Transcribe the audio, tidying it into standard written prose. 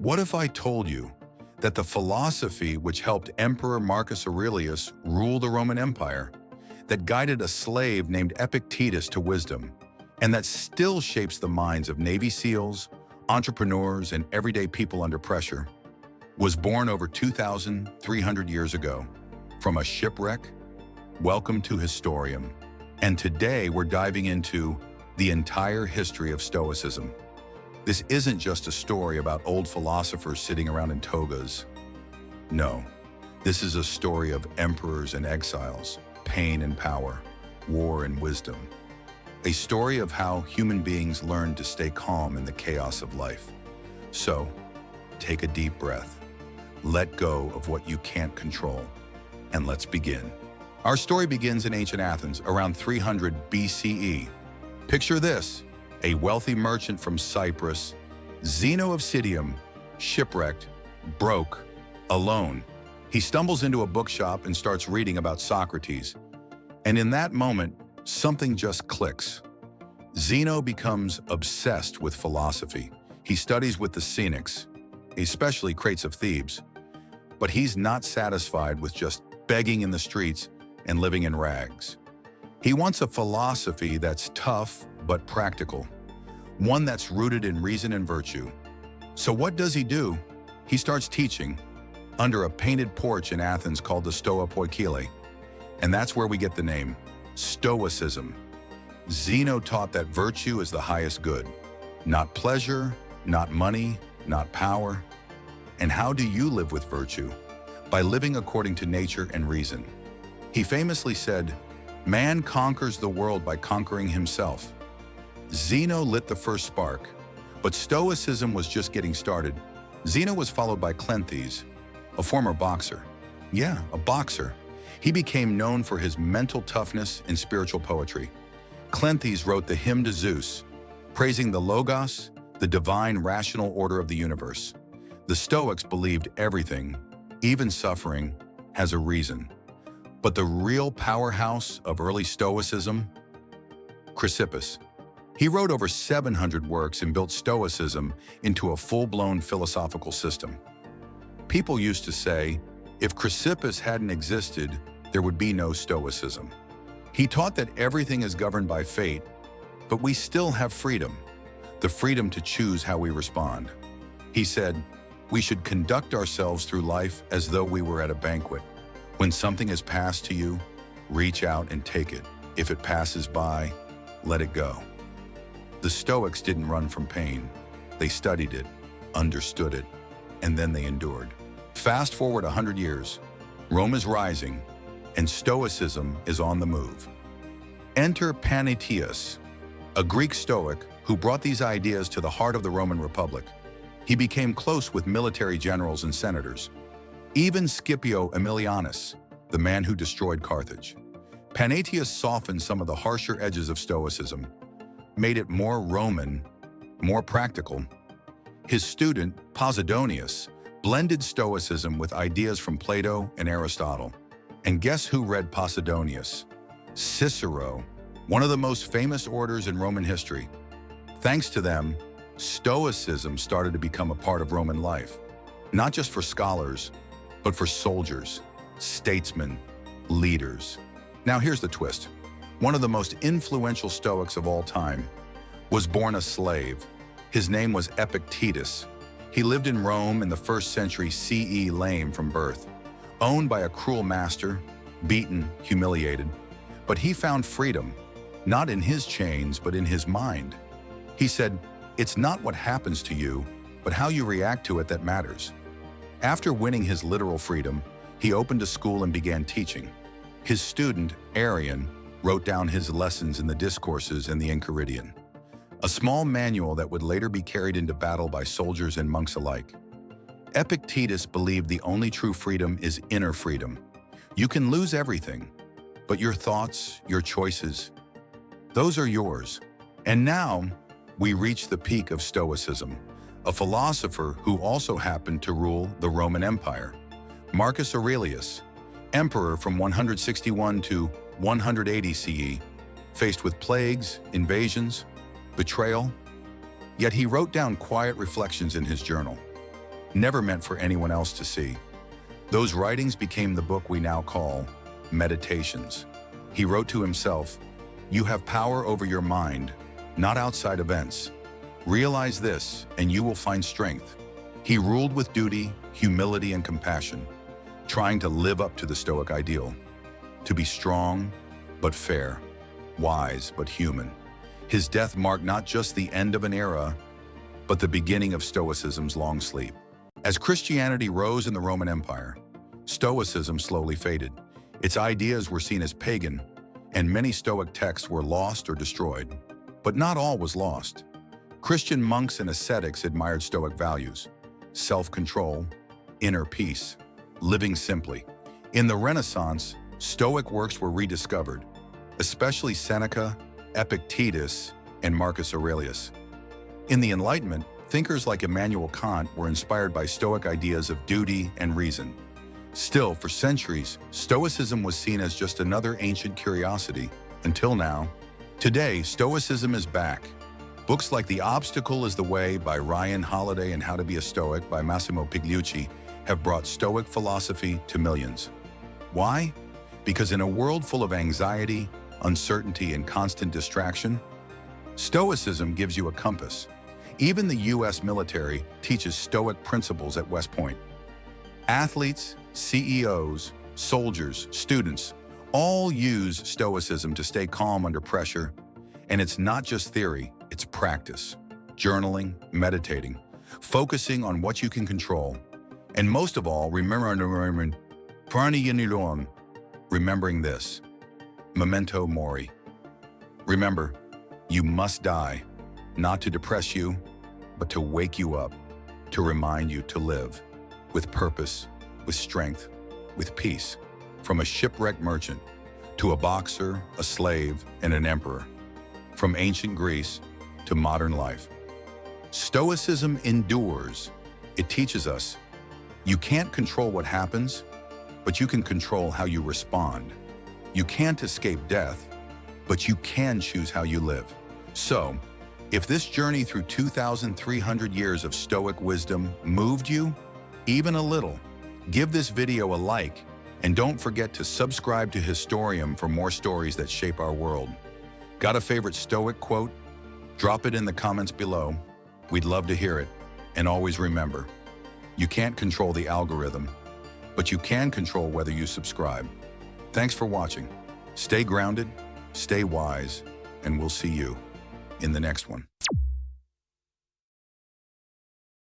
What if I told you that the philosophy which helped Emperor Marcus Aurelius rule the Roman Empire, that guided a slave named Epictetus to wisdom, and that still shapes the minds of Navy SEALs, entrepreneurs, and everyday people under pressure, was born over 2,300 years ago from a shipwreck? Welcome to Historium. And today we're diving into the entire history of Stoicism. This isn't just a story about old philosophers sitting around in togas. No, this is a story of emperors and exiles, pain and power, war and wisdom. A story of how human beings learn to stay calm in the chaos of life. So, take a deep breath, let go of what you can't control, and let's begin. Our story begins in ancient Athens around 300 BCE. Picture this, a wealthy merchant from Cyprus, Zeno of Citium, shipwrecked, broke, alone. He stumbles into a bookshop and starts reading about Socrates. And in that moment, something just clicks. Zeno becomes obsessed with philosophy. He studies with the Cynics, especially Crates of Thebes. But he's not satisfied with just begging in the streets and living in rags. He wants a philosophy that's tough but practical, one that's rooted in reason and virtue. So what does he do? He starts teaching under a painted porch in Athens called the Stoa Poikile. And that's where we get the name, Stoicism. Zeno taught that virtue is the highest good, not pleasure, not money, not power. And how do you live with virtue? By living according to nature and reason. He famously said, "Man conquers the world by conquering himself." Zeno lit the first spark, but Stoicism was just getting started. Zeno was followed by Cleanthes, a former boxer. Yeah, a boxer. He became known for his mental toughness and spiritual poetry. Cleanthes wrote the Hymn to Zeus, praising the Logos, the divine rational order of the universe. The Stoics believed everything, even suffering, has a reason. But the real powerhouse of early Stoicism? Chrysippus. He wrote over 700 works and built Stoicism into a full-blown philosophical system. People used to say, if Chrysippus hadn't existed, there would be no Stoicism. He taught that everything is governed by fate, but we still have freedom, the freedom to choose how we respond. He said, we should conduct ourselves through life as though we were at a banquet. When something is passed to you, reach out and take it. If it passes by, let it go. The Stoics didn't run from pain. They studied it, understood it, and then they endured. Fast forward 100 years, Rome is rising, and Stoicism is on the move. Enter Epictetus, a Greek Stoic who brought these ideas to the heart of the Roman Republic. He became close with military generals and senators, even Scipio Aemilianus, the man who destroyed Carthage. Epictetus softened some of the harsher edges of Stoicism, made it more Roman, more practical. His student, Posidonius, blended Stoicism with ideas from Plato and Aristotle. And guess who read Posidonius? Cicero, one of the most famous orators in Roman history. Thanks to them, Stoicism started to become a part of Roman life, not just for scholars, but for soldiers, statesmen, leaders. Now here's the twist. One of the most influential Stoics of all time was born a slave. His name was Epictetus. He lived in Rome in the 1st century CE, lame from birth, owned by a cruel master, beaten, humiliated. But he found freedom, not in his chains, but in his mind. He said, it's not what happens to you, but how you react to it that matters. After winning his literal freedom, he opened a school and began teaching. His student, Arrian, wrote down his lessons in the Discourses and the Enchiridion, a small manual that would later be carried into battle by soldiers and monks alike. Epictetus believed the only true freedom is inner freedom. You can lose everything, but your thoughts, your choices, those are yours. And now, we reach the peak of Stoicism, a philosopher who also happened to rule the Roman Empire. Marcus Aurelius, emperor from 161 to 180 CE, faced with plagues, invasions, betrayal, yet he wrote down quiet reflections in his journal. never meant for anyone else to see. Those writings became the book we now call Meditations. He wrote to himself, "You have power over your mind, not outside events. Realize this, and you will find strength." He ruled with duty, humility, and compassion, trying to live up to the Stoic ideal, to be strong but fair, wise but human. His death marked not just the end of an era, but the beginning of Stoicism's long sleep. As Christianity rose in the Roman Empire, Stoicism slowly faded. Its ideas were seen as pagan, and many Stoic texts were lost or destroyed. But not all was lost. Christian monks and ascetics admired Stoic values: self-control, inner peace, living simply. In the Renaissance, Stoic works were rediscovered, especially Seneca, Epictetus, and Marcus Aurelius. In the Enlightenment, thinkers like Immanuel Kant were inspired by Stoic ideas of duty and reason. Still, for centuries, Stoicism was seen as just another ancient curiosity, until now. Today, Stoicism is back. Books like The Obstacle is the Way by Ryan Holiday and How to Be a Stoic by Massimo Pigliucci have brought Stoic philosophy to millions. Why? Because in a world full of anxiety, uncertainty, and constant distraction, Stoicism gives you a compass. Even the U.S. military teaches Stoic principles at West Point. Athletes, CEOs, soldiers, students, all use Stoicism to stay calm under pressure. And it's not just theory, it's practice. Journaling, meditating, focusing on what you can control. And most of all, remembering this. Memento mori. Remember, you must die, not to depress you, but to wake you up, to remind you to live with purpose, with strength, with peace. From a shipwrecked merchant to a boxer, a slave, and an emperor. From ancient Greece to modern life. Stoicism endures. It teaches us you can't control what happens, but you can control how you respond. You can't escape death, but you can choose how you live. So, if this journey through 2,300 years of Stoic wisdom moved you, even a little, give this video a like, and don't forget to subscribe to Historium for more stories that shape our world. Got a favorite Stoic quote? Drop it in the comments below. We'd love to hear it. And always remember, you can't control the algorithm, but you can control whether you subscribe. Thanks for watching. Stay grounded, stay wise, and we'll see you in the next one.